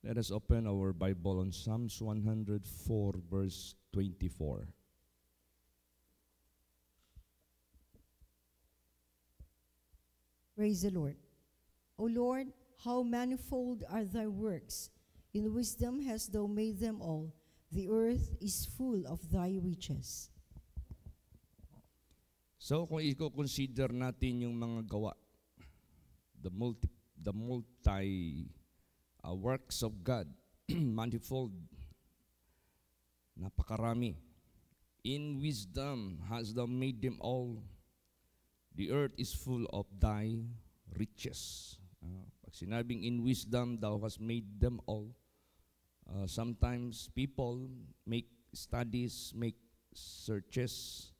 Let us open our Bible on Psalms 104, verse 24. Praise the Lord. O Lord, how manifold are thy works. In wisdom hast thou made them all. The earth is full of thy riches. So kung i-consider natin yung mga gawa, the multi works of God, manifold, napakarami. In wisdom hast thou made them all. The earth is full of thy riches. Pag sinabing in wisdom, thou hast made them all. Sometimes people make studies, make searches,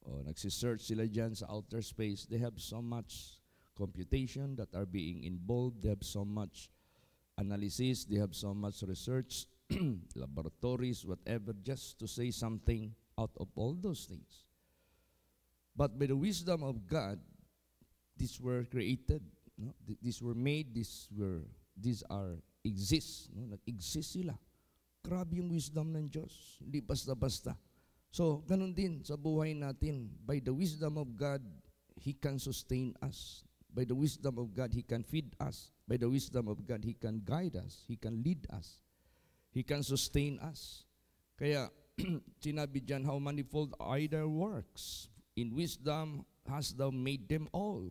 nagsisearch sila dyan sa outer space. They have so much computation that are being involved. They have so much analysis. They have so much research, laboratories, whatever, just to say something out of all those things. But by the wisdom of God, these were created. No? These were made. These are exist. No? Nag-exist sila. Grabe yung wisdom ng Diyos. Hindi basta-basta. So, ganun din sa buhay natin. By the wisdom of God, He can sustain us. By the wisdom of God, He can feed us. By the wisdom of God, He can guide us. He can lead us. He can sustain us. Kaya, sinabi dyan, how manifold are thy works. In wisdom hast thou made them all.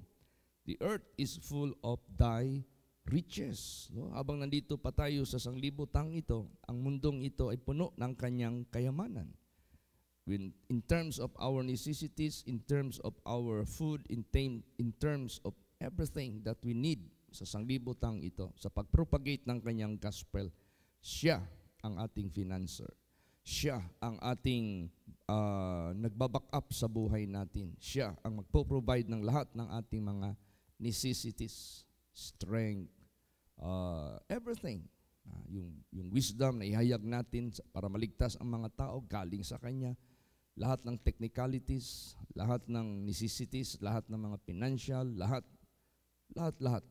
The earth is full of thy riches. No? Habang nandito pa tayo sa sanglibutang ito, ang mundong ito ay puno ng kanyang kayamanan. In terms of our necessities, in terms of our food, in terms of everything that we need sa sanglibutang ito, sa pagpropagate ng kanyang gospel, siya ang ating financer. Siya ang ating nagbaback up sa buhay natin. Siya ang magpo-provide ng lahat ng ating mga necessities, strength, everything. Yung wisdom na ihayag natin para maligtas ang mga tao galing sa Kanya. Lahat ng technicalities, lahat ng necessities, lahat ng mga financial, lahat,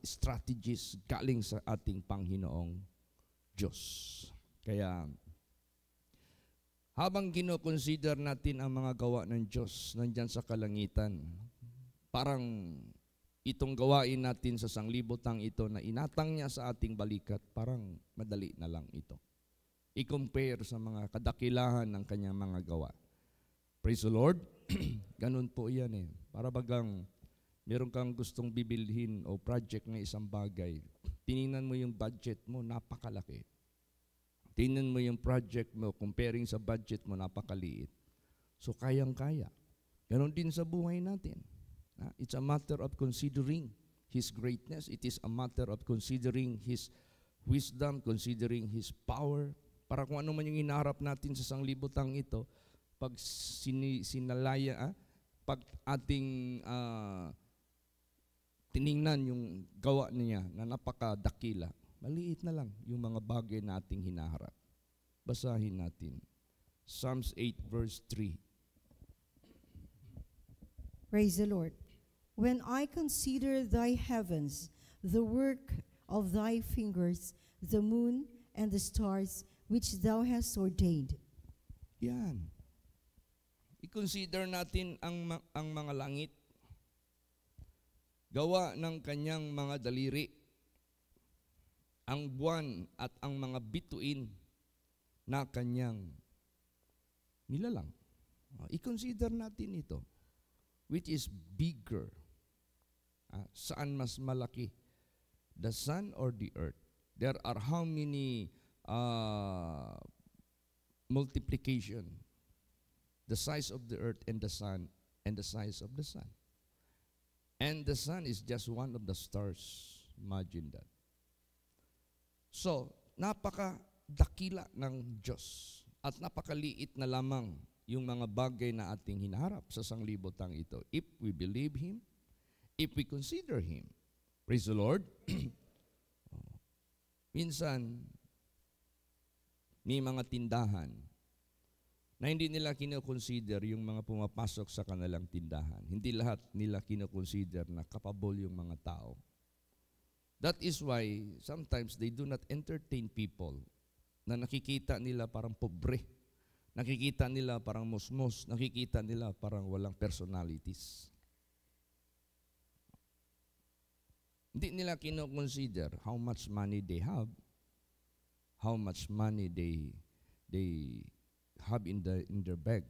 strategies galing sa ating Panginoong Diyos. Kaya, habang kino-consider natin ang mga gawa ng Diyos nandyan sa kalangitan, parang itong gawain natin sa sanglibutang ito na inatang niya sa ating balikat, parang madali na lang ito. I-compare sa mga kadakilahan ng kanyang mga gawa. Praise the Lord. Ganun po yan eh. Para bagang meron kang gustong bibilhin o project ng isang bagay, tiningnan mo yung budget mo, napakalaki. Tingnan mo yung project mo, comparing sa budget mo, napakaliit. So, kayang-kaya. Ganon din sa buhay natin. It's a matter of considering His greatness. It is a matter of considering His wisdom, considering His power. Para kung ano man yung inaharap natin sa sanglibutang ito, pag pag ating tiningnan yung gawa niya na napakadakila, maliit na lang yung mga bagay na ating hinaharap. Basahin natin. Psalms 8 verse 3. Praise the Lord. When I consider thy heavens, the work of thy fingers, the moon and the stars which thou hast ordained. Yan. I-consider natin ang mga langit. Gawa ng kanyang mga daliri. Ang buwan at ang mga bituin na kanyang nilalang. I-consider natin ito. Which is bigger? Saan mas malaki? The sun or the earth? There are how many multiplication? The size of the earth and the sun and the size of the sun. And the sun is just one of the stars. Imagine that. So, napakadakila ng Diyos at napakaliit na lamang yung mga bagay na ating hinaharap sa sanglibutang ito. If we believe Him, if we consider Him. Praise the Lord. Minsan, may mga tindahan na hindi nila kinoconsider yung mga pumapasok sa kanilang tindahan. Hindi lahat nila kinoconsider na kapabol yung mga tao. That is why sometimes they do not entertain people na nakikita nila parang pobre, nakikita nila parang musmos, nakikita nila parang walang personalities. Hindi nila kino-consider how much money they have, how much money they have in their bag.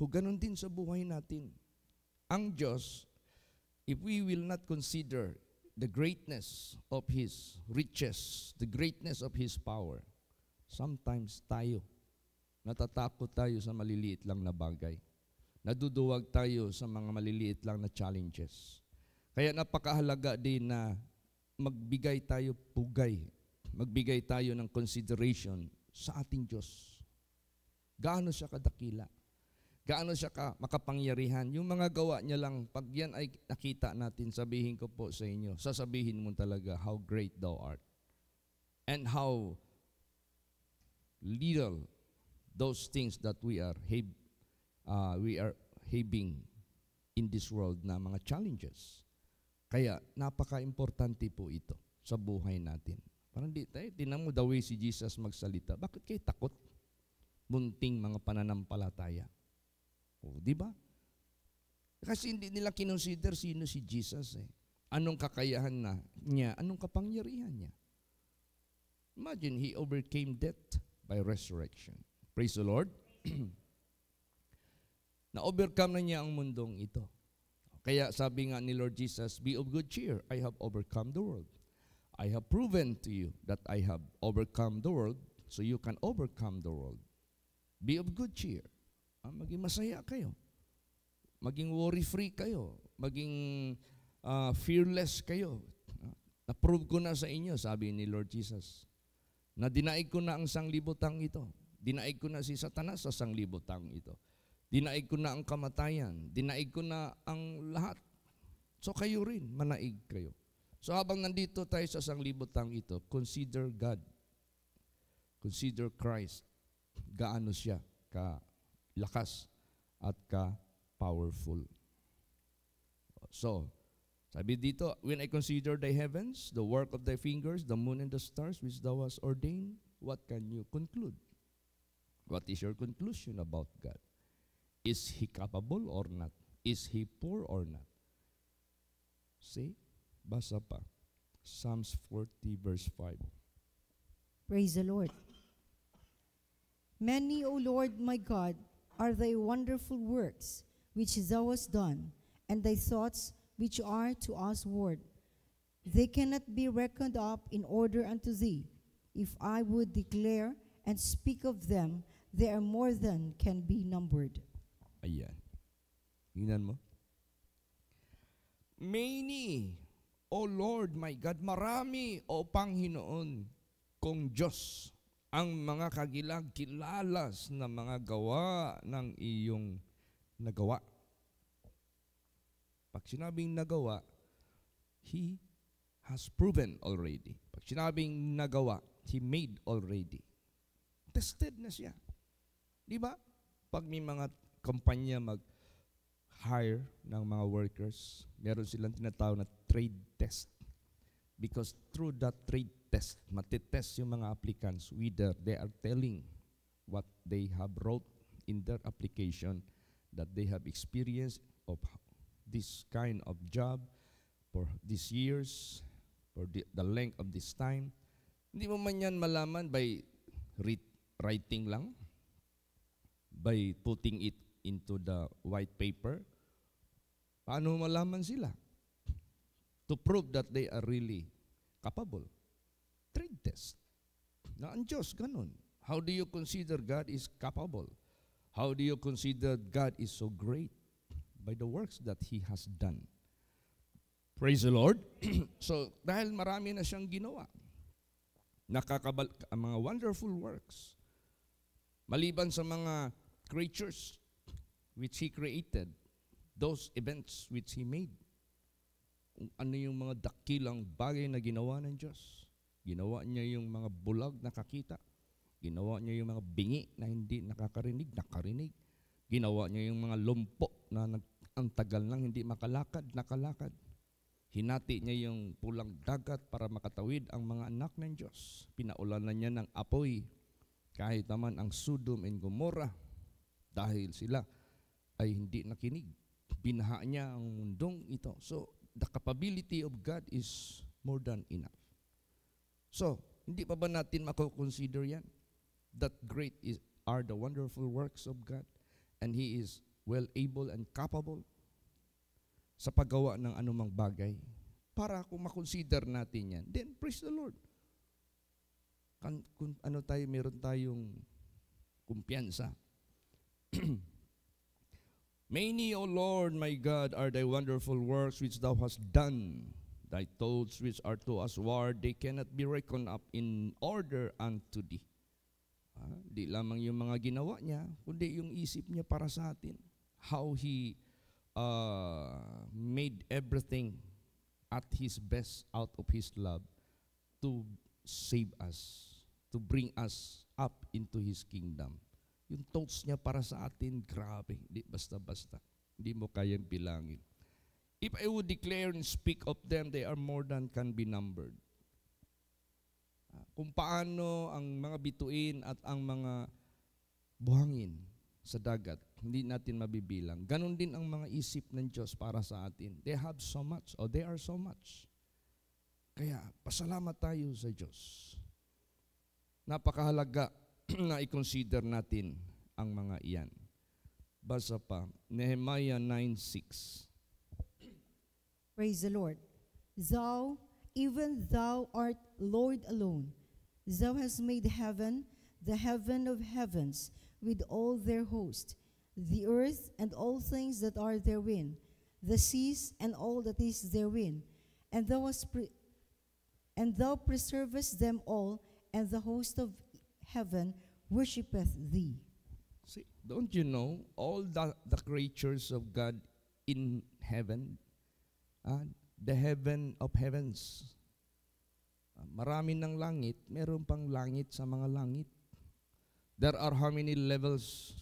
Ganon din sa buhay natin. Ang Diyos, if we will not consider the greatness of His riches, the greatness of His power, sometimes tayo, natatakot tayo sa maliliit lang na bagay. Naduduwag tayo sa mga maliliit lang na challenges. Kaya napakahalaga din na magbigay tayo pugay, magbigay tayo ng consideration sa ating Diyos. Gaano siya kadakila? Gaano siya makapangyarihan? Yung mga gawa niya lang, pag yan ay nakita natin, sabihin ko po sa inyo, sasabihin mo talaga how great thou art. And how little those things that we are having in this world na mga challenges. Kaya napaka-importante po ito sa buhay natin. Parang tinan mo the way si Jesus magsalita. Bakit kayo takot? Bunting mga pananampalataya. O, di ba? Kasi hindi nila kinonsider sino si Jesus eh. Anong kakayahan niya? Anong kapangyarihan niya? Imagine, He overcame death by resurrection. Praise the Lord. Na-overcome na niya ang mundong ito. Kaya sabi nga ni Lord Jesus, be of good cheer, I have overcome the world. I have proven to you that I have overcome the world, so you can overcome the world. Be of good cheer. Maging masaya kayo. Maging worry-free kayo. Maging fearless kayo. Na-prove ko na sa inyo, sabi ni Lord Jesus, na dinaig ko na ang sanglibutang ito. Dinaig ko na si Satanas sa sanglibutang ito. Dinaig ko na ang kamatayan. Dinaig ko na ang lahat. So kayo rin, manaig kayo. So habang nandito tayo sa sanglibutang ito, consider God. Consider Christ. Gaano siya ka-lakas at ka-powerful. So, sabi dito, when I consider thy heavens, the work of thy fingers, the moon and the stars which thou hast ordained, what can you conclude? What is your conclusion about God? Is He capable or not? Is He poor or not? See? Basa pa. Psalms 40 verse 5. Praise the Lord. Many, O Lord my God, are thy wonderful works which thou hast done, and thy thoughts which are to us word. They cannot be reckoned up in order unto thee. If I would declare and speak of them, they are more than can be numbered. Ayan. Tingnan mo. Many, O Lord my God, marami, O Panginoon, kong Diyos, ang mga kagilag-kilalas na mga gawa ng iyong nagawa. Pag sinabing nagawa, He has proven already. Pag sinabing nagawa, He made already. Tested na siya. Di ba? Pag may mga kumpanya mag-hire ng mga workers, meron silang tinatawag na trade test. Because through that trade test, matitest yung mga applicants whether they are telling what they have wrote in their application, that they have experience of this kind of job for these years, for the length of this time. Hindi mo man yan malaman by writing lang, by putting it into the white paper. Paano malaman sila? To prove that they are really capable. Trade test. Na ang Diyos, ganun. How do you consider God is capable? How do you consider God is so great? By the works that He has done. Praise the Lord. So, dahil marami na siyang ginawa, mga wonderful works, maliban sa mga creatures which He created, those events which He made, ano yung mga dakilang bagay na ginawa ng Diyos. Ginawa niya yung mga bulag nakakita. Ginawa niya yung mga bingi na hindi nakakarinig, nakarinig. Ginawa niya yung mga lumpo na ang tagal nang hindi makalakad, nakalakad. Hinati niya yung pulang dagat para makatawid ang mga anak ng Diyos. Pinaulanan niya ng apoy kahit naman ang Sodom and Gomorrah dahil sila ay hindi nakinig. Binaha niya ang mundong ito. So, the capability of God is more than enough. So, hindi pa ba natin mako-consider yan? That great are the wonderful works of God, and He is well able and capable sa paggawa ng anumang bagay. Para kung makonsider natin yan, then praise the Lord. Kung meron tayong kumpiyansa. Many, O Lord, my God, are thy wonderful works which thou hast done. Thy thoughts which are to us ward, they cannot be reckoned up in order unto thee. Di lamang yung mga ginawa niya, kundi yung isip niya para sa atin. How He made everything at His best out of His love to save us, to bring us up into His kingdom. Yung thoughts niya para sa atin, grabe, hindi basta-basta. Hindi mo kayang bilangin. If I would declare and speak of them, they are more than can be numbered. Kung paano ang mga bituin at ang mga buhangin sa dagat, hindi natin mabibilang. Ganon din ang mga isip ng Diyos para sa atin. They have so much, or they are so much. Kaya, pasalamat tayo sa Diyos. Napakahalaga na i-consider natin ang mga iyan. Basa pa, Nehemiah 9:6. Praise the Lord. Thou, even thou art Lord alone. Thou hast made heaven, the heaven of heavens, with all their host, the earth and all things that are therein, the seas and all that is therein. And thou preservest them all, and the host of heaven worshipeth thee. See, don't you know all the creatures of God in heaven? The heaven of heavens. Marami ng langit, meron pang langit sa mga langit. There are how many levels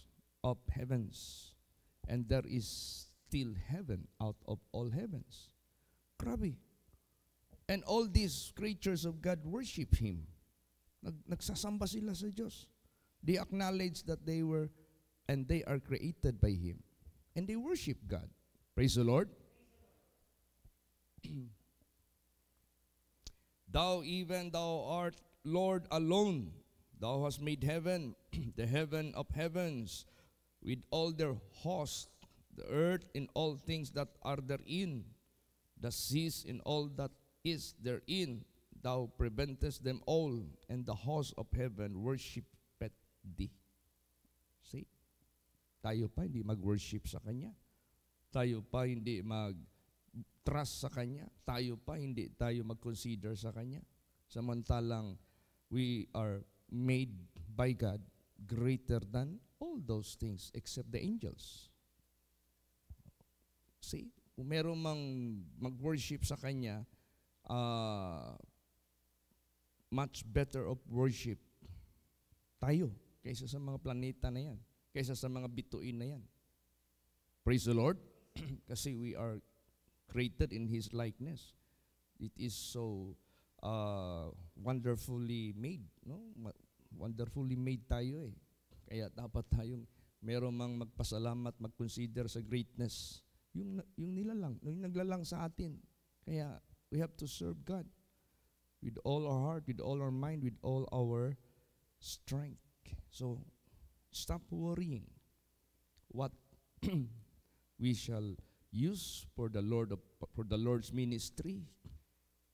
of heavens? And there is still heaven out of all heavens. Grabe. And all these creatures of God worship Him. Nagsasamba sila sa Diyos. They acknowledge that they were and they are created by Him. And they worship God. Praise the Lord. Thou, even thou art Lord alone. Thou hast made heaven, the heaven of heavens, with all their host, the earth and all things that are therein, the seas and all that is therein. Thou preventest them all, and the host of heaven worshipeth thee. See? Tayo pa hindi mag-worship sa Kanya. Tayo pa hindi mag-trust sa Kanya. Tayo pa hindi tayo mag-consider sa Kanya. Samantalang we are made by God greater than all those things except the angels. See? Kung meron mang mag-worship sa Kanya, much better of worship tayo kaysa sa mga planeta na yan, kaysa sa mga bituin na yan. Praise the Lord. Kasi we are created in His likeness. It is so wonderfully made, no? Wonderfully made tayo eh. Kaya dapat tayong meron mang magpasalamat, mag-consider sa greatness. Yung nilalang, yung naglalang sa atin. Kaya we have to serve God with all our heart, with all our mind, with all our strength. So, stop worrying what we shall use for the Lord's ministry.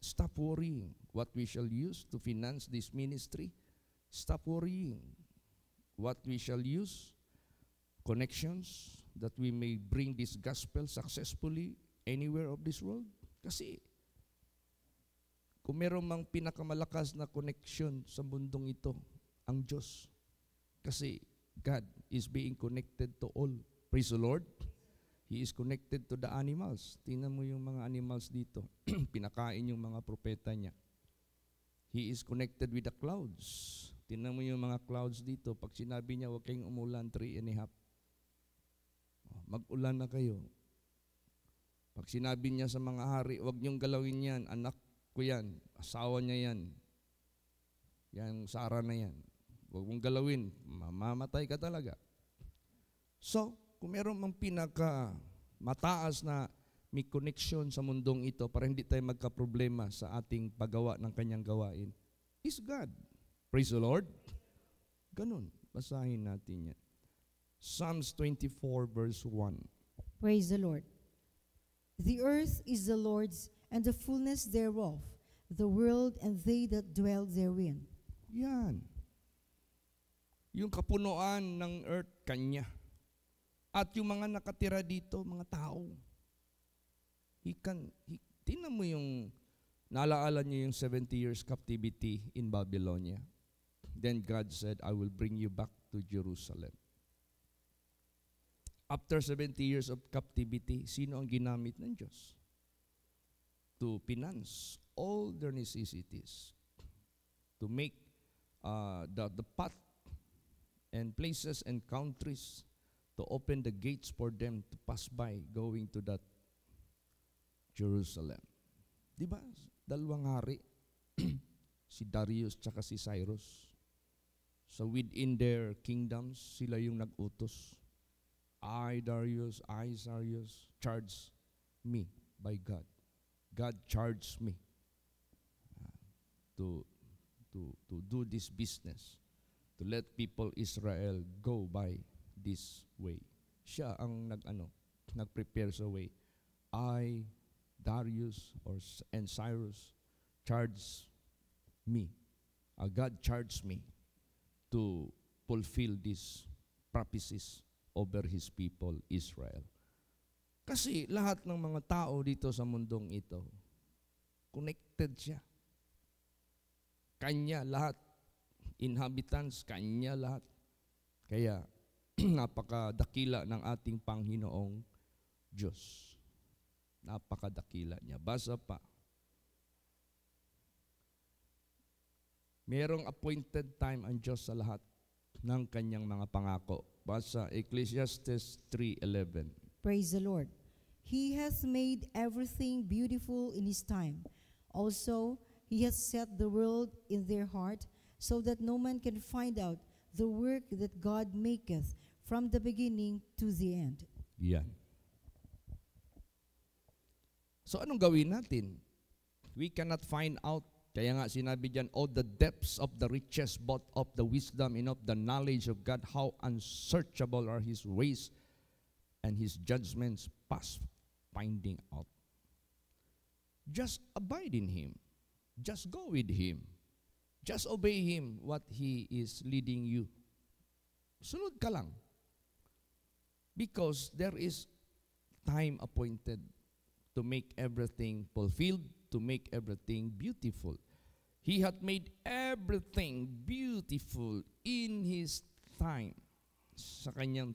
Stop worrying what we shall use to finance this ministry. Stop worrying what we shall use, connections, that we may bring this gospel successfully anywhere of this world. Kasi, kung meron mang pinakamalakas na connection sa mundong ito, ang Diyos. Kasi God is being connected to all. Praise the Lord. He is connected to the animals. Tingnan mo yung mga animals dito. Pinakain yung mga propeta niya. He is connected with the clouds. Tingnan mo yung mga clouds dito. Pag sinabi niya, huwag kayong umulan, 3.5. Mag-ulan na kayo. Pag sinabi niya sa mga hari, huwag niyong galawin yan, anak ko yan, asawa niya yan, yan, Sara na yan. Huwag mong galawin, mamamatay ka talaga. So, kung meron mang mataas na may connection sa mundong ito para hindi tayo magka-problema sa ating paggawa ng kanyang gawain, is God. Praise the Lord. Ganun, basahin natin yan. Psalms 24 verse 1. Praise the Lord. The earth is the Lord's, and the fullness thereof, the world and they that dwell therein. Yan. Yung kapunuan ng earth, kanya. At yung mga nakatira dito, mga tao. Tingnan mo yung, naalaala niyo yung 70 years captivity in Babylonia. Then God said, I will bring you back to Jerusalem. After 70 years of captivity, sino ang ginamit ng Diyos? To finance all their necessities. To make the path and places and countries to open the gates for them to pass by going to that Jerusalem. Diba? Dalawang hari. Si Darius tsaka si Cyrus. So within their kingdoms, sila yung nag-utos. I, Darius, charged me by God. God charged me to do this business, to let people Israel go by this way. Siya ang nag-prepare sa way. I, Darius, and Cyrus charged me. God charged me to fulfill these prophecies over His people, Israel. Kasi lahat ng mga tao dito sa mundong ito, connected siya. Kanya lahat. Inhabitants, Kanya lahat. Kaya, napakadakila ng ating Panginoong Diyos. Napakadakila niya. Basa pa. Merong appointed time ang Diyos sa lahat ng Kanyang mga pangako. Basa Ecclesiastes 3:11. Praise the Lord. He hath made everything beautiful in His time. Also, He hath set the world in their heart, so that no man can find out the work that God maketh from the beginning to the end. Yan. So anong gawin natin? We cannot find out. Kaya nga sinabi diyan, oh, the depths of the riches, both of the wisdom and of the knowledge of God, how unsearchable are His ways and His judgments past finding out. Just abide in Him. Just go with Him. Just obey Him what He is leading you. Sunod ka lang. Because there is time appointed to make everything fulfilled, to make everything beautiful. He hath made everything beautiful in His time. Sa Kanyang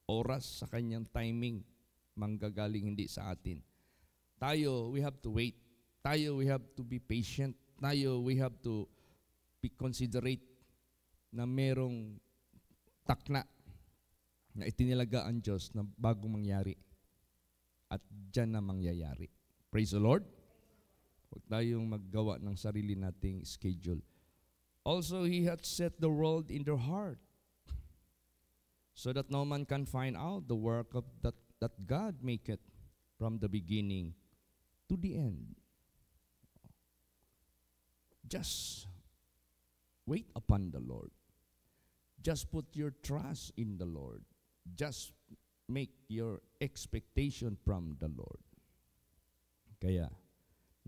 oras, sa Kanyang timing, manggagaling hindi sa atin. Tayo, we have to wait. Tayo, we have to be patient. Tayo, we have to be considerate na merong takna na itinilaga ang Diyos na bago mangyari. At dyan na mangyayari. Praise the Lord. Huwag tayong maggawa ng sarili nating schedule. Also, He hath set the world in their heart, so that no man can find out the work of that God maketh from the beginning to the end. Just wait upon the Lord. Just put your trust in the Lord. Just make your expectation from the Lord. Kaya,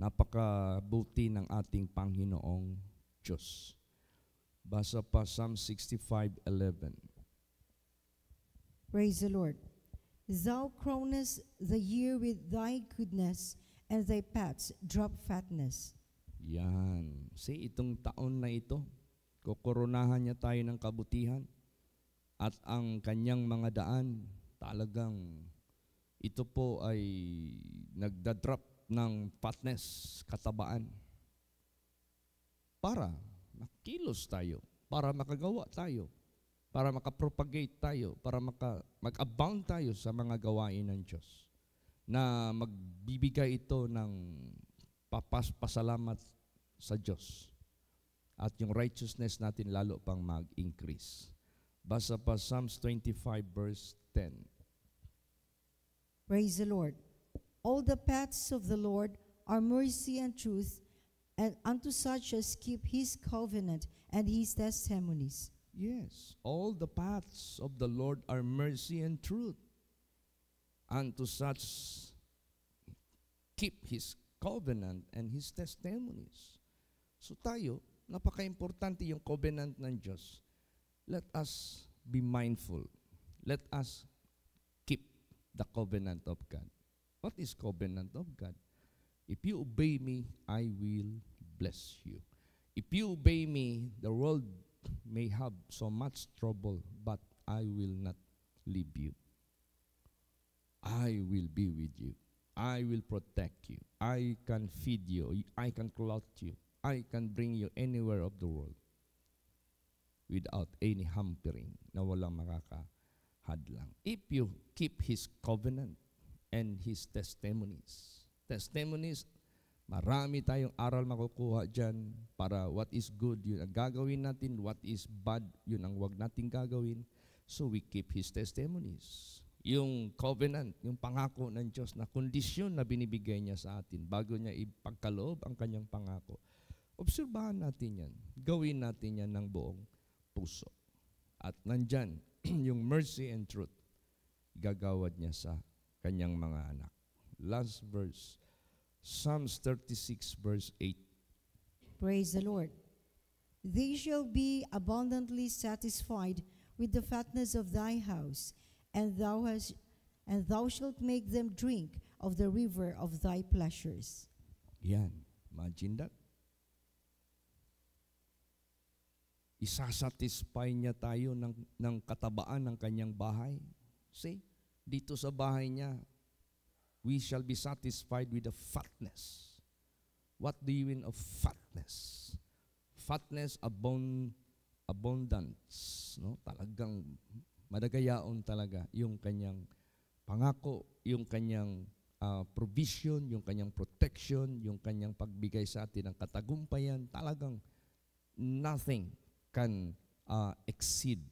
napakabuti ng ating Panginoong Diyos. Basa pa Psalm 65:11. Praise the Lord. Thou crownest the year with Thy goodness, and Thy paths drop fatness. Yan. See, itong taon na ito, kukoronahan niya tayo ng kabutihan at ang kanyang mga daan, talagang ito po ay nagdadrop ng fatness, katabaan. Para makilos tayo, para makagawa tayo, para makapropagate tayo, para mag-abound tayo sa mga gawain ng Diyos. na magbibigay ito ng pasalamat sa Diyos. At yung righteousness natin lalo pang mag-increase. Basa pa Psalms 25 verse 10. Praise the Lord. All the paths of the Lord are mercy and truth, and unto such as keep his covenant and his testimonies. Yes, all the paths of the Lord are mercy and truth. Unto such keep his covenant and his testimonies. So tayo, napaka-importante yung covenant ng Diyos. Let us be mindful. Let us keep the covenant of God. What is covenant of God? If you obey me, I will bless you. If you obey me, the world may have so much trouble, but I will not leave you. I will be with you. I will protect you. I can feed you. I can clothe you. I can bring you anywhere of the world without any hampering na walang makakahadlang. If you keep His covenant and His testimonies. Testimonies, marami tayong aral makukuha dyan para what is good, yun ang gagawin natin. What is bad, yun ang wag natin gagawin. So we keep His testimonies. Yung covenant, yung pangako ng Diyos na kondisyon na binibigay niya sa atin bago niya ipagkaloob ang kanyang pangako. Obserbahan natin yan. Gawin natin yan ng buong puso. At nandyan, yung mercy and truth, gagawad niya sa kanyang mga anak. Last verse, Psalms 36 verse 8. Praise the Lord. They shall be abundantly satisfied with the fatness of thy house, and thou shalt make them drink of the river of thy pleasures. Yan. Imagine that. Isasatisfy niya tayo ng katabaan ng kanyang bahay. See, dito sa bahay niya, we shall be satisfied with the fatness. What do you mean of fatness? Fatness, abundance. No? Talagang madagayaon talaga yung kanyang pangako, yung kanyang provision, yung kanyang protection, yung kanyang pagbigay sa atin ng katagumpayan. Talagang nothing can exceed.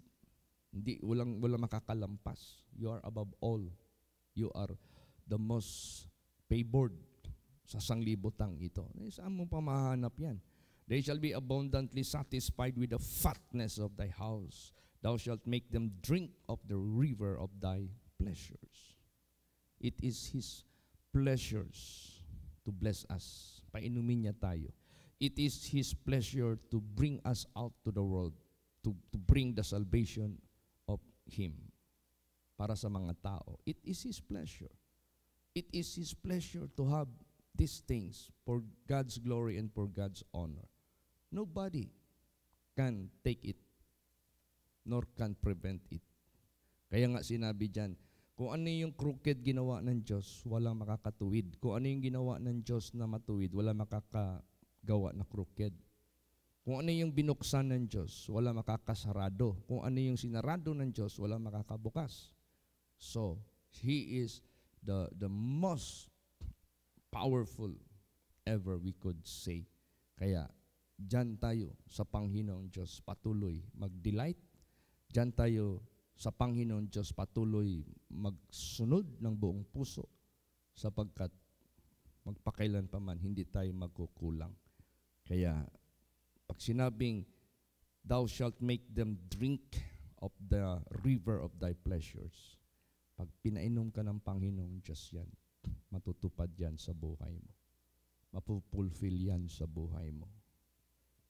Walang makakalampas. You are above all. You are the most favored sa sanglibutang ito. Saan mo pa mahanap yan? They shall be abundantly satisfied with the fatness of thy house. Thou shalt make them drink of the river of thy pleasures. It is His pleasures to bless us. Painumin niya tayo. It is His pleasure to bring us out to the world, to bring the salvation of Him para sa mga tao. It is His pleasure. It is His pleasure to have these things for God's glory and for God's honor. Nobody can take it, nor can prevent it. Kaya nga sinabi dyan, kung ano yung crooked ginawa ng Diyos, walang makakatuwid. Kung ano yung ginawa ng Diyos na matuwid, walang makakagawa na crooked. Kung ano yung binuksan ng Diyos, walang makakasarado. Kung ano yung sinarado ng Diyos, walang makakabukas. So, He is the most powerful ever we could say. Kaya, dyan tayo sa Panginoong Diyos patuloy mag-delight. Dyan tayo sa Panginoon Diyos patuloy magsunod ng buong puso sapagkat magpakailan pa man hindi tayo magkukulang. Kaya pag sinabing thou shalt make them drink of the river of thy pleasures, pag pinainom ka ng Panginoong Diyos yan, matutupad yan sa buhay mo. Mapupulfill yan sa buhay mo.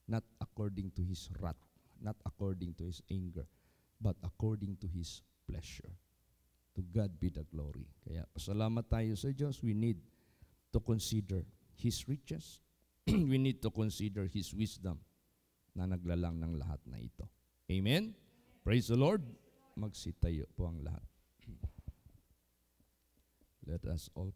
Not according to His wrath, not according to His anger, but according to His pleasure. To God be the glory. Kaya pasalamat tayo sa Diyos. We need to consider His riches. We need to consider His wisdom na naglalang ng lahat na ito. Amen? Praise the Lord. Magsitayo po ang lahat. Let us all